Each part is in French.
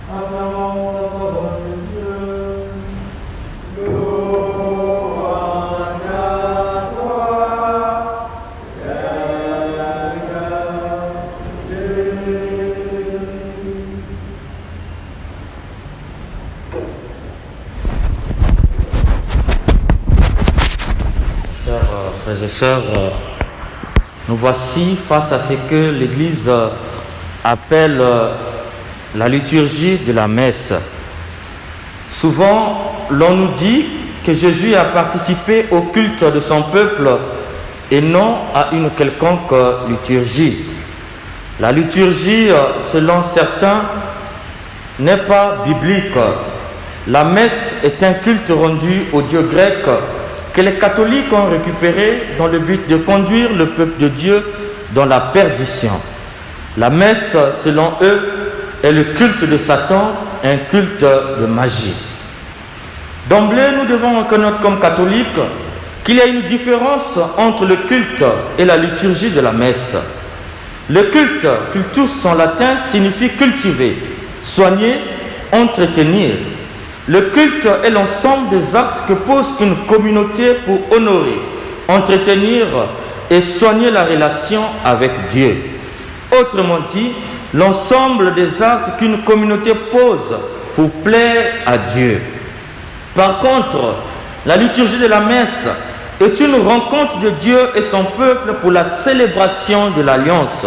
Acclamons la parole de Dieu. Louange à toi, Seigneur Jésus. Chers frères et sœurs, nous voici face à ce que l'Église appelle la liturgie de la messe. Souvent, l'on nous dit que Jésus a participé au culte de son peuple et non à une quelconque liturgie. La liturgie, selon certains, n'est pas biblique. La messe est un culte rendu au Dieu grec que les catholiques ont récupéré dans le but de conduire le peuple de Dieu dans la perdition. La messe, selon eux, est le culte de Satan, un culte de magie. D'emblée, nous devons reconnaître comme catholiques qu'il y a une différence entre le culte et la liturgie de la messe. Le culte, cultus en latin, signifie cultiver, soigner, entretenir. Le culte est l'ensemble des actes que pose une communauté pour honorer, entretenir et soigner la relation avec Dieu. Autrement dit, l'ensemble des actes qu'une communauté pose pour plaire à Dieu. Par contre, la liturgie de la messe est une rencontre de Dieu et son peuple pour la célébration de l'alliance.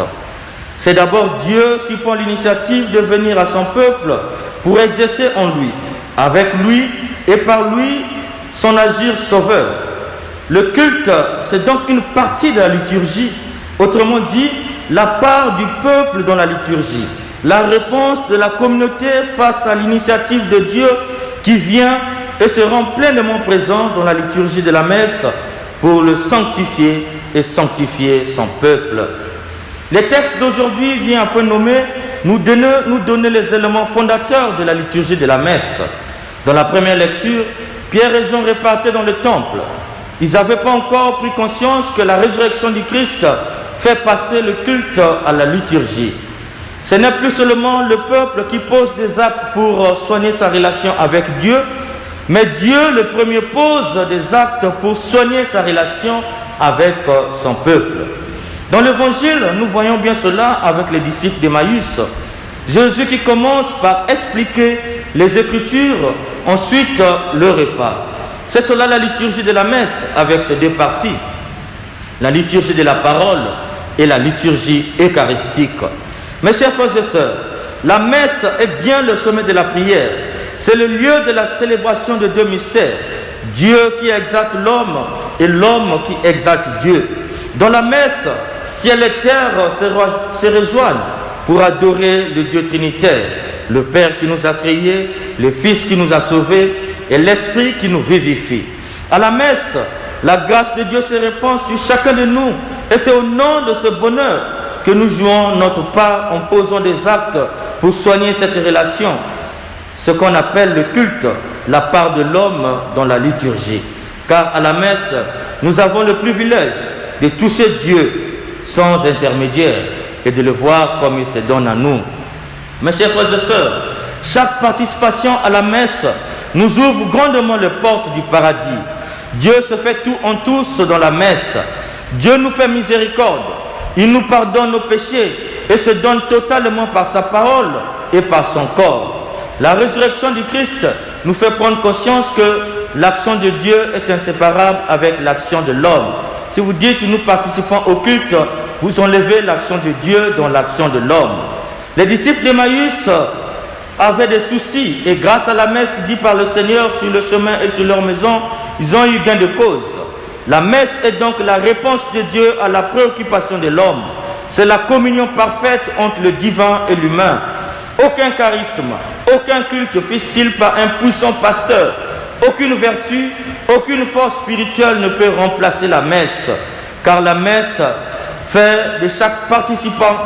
C'est d'abord Dieu qui prend l'initiative de venir à son peuple pour exercer en lui, avec lui et par lui, son agir sauveur. Le culte, c'est donc une partie de la liturgie. Autrement dit, la part du peuple dans la liturgie. La réponse de la communauté face à l'initiative de Dieu qui vient et se rend pleinement présent dans la liturgie de la messe pour le sanctifier et sanctifier son peuple. Les textes d'aujourd'hui viennent un peu nommer, nous donner les éléments fondateurs de la liturgie de la messe. Dans la première lecture, Pierre et Jean repartaient dans le temple. Ils n'avaient pas encore pris conscience que la résurrection du Christ fait passer le culte à la liturgie. Ce n'est plus seulement le peuple qui pose des actes pour soigner sa relation avec Dieu, mais Dieu le premier pose des actes pour soigner sa relation avec son peuple. Dans l'évangile, nous voyons bien cela avec les disciples d'Emmaüs. Jésus qui commence par expliquer les Écritures, ensuite le repas. C'est cela la liturgie de la messe avec ces deux parties. La liturgie de la parole et la liturgie eucharistique. Mes chers frères et sœurs, la messe est bien le sommet de la prière. C'est le lieu de la célébration de deux mystères. Dieu qui exalte l'homme et l'homme qui exalte Dieu. Dans la messe, ciel et terre se rejoignent pour adorer le Dieu trinitaire, le Père qui nous a créés, le Fils qui nous a sauvés et l'Esprit qui nous vivifie. À la messe, la grâce de Dieu se répand sur chacun de nous et c'est au nom de ce bonheur que nous jouons notre part en posant des actes pour soigner cette relation. Ce qu'on appelle le culte, la part de l'homme dans la liturgie. Car à la messe, nous avons le privilège de toucher Dieu sans intermédiaire et de le voir comme il se donne à nous. Mes chers frères et sœurs, chaque participation à la messe nous ouvre grandement les portes du paradis. Dieu se fait tout en tous dans la messe. Dieu nous fait miséricorde. Il nous pardonne nos péchés et se donne totalement par sa parole et par son corps. La résurrection du Christ nous fait prendre conscience que l'action de Dieu est inséparable avec l'action de l'homme. Si vous dites nous participons au culte, vous enlevez l'action de Dieu dans l'action de l'homme. Les disciples d'Emmaüs avaient des soucis et grâce à la messe dite par le Seigneur sur le chemin et sur leur maison, ils ont eu gain de cause. La messe est donc la réponse de Dieu à la préoccupation de l'homme. C'est la communion parfaite entre le divin et l'humain. Aucun charisme, aucun culte fistile par un puissant pasteur, aucune vertu, aucune force spirituelle ne peut remplacer la messe, car la messe fait de chaque participant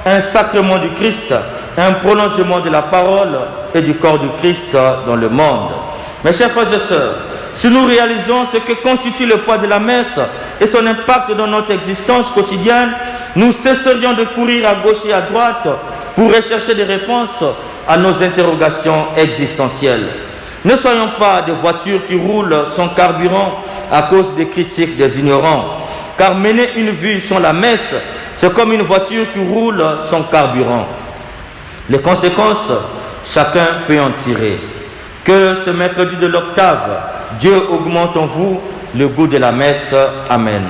un sacrement du Christ, un prolongement de la parole et du corps du Christ dans le monde. Mes chers frères et sœurs, si nous réalisons ce que constitue le poids de la messe et son impact dans notre existence quotidienne, nous cesserions de courir à gauche et à droite pour rechercher des réponses à nos interrogations existentielles. Ne soyons pas des voitures qui roulent sans carburant à cause des critiques des ignorants, car mener une vie sans la messe, c'est comme une voiture qui roule sans carburant. Les conséquences, chacun peut en tirer. Que ce mercredi de l'octave, Dieu augmente en vous le goût de la messe. Amen.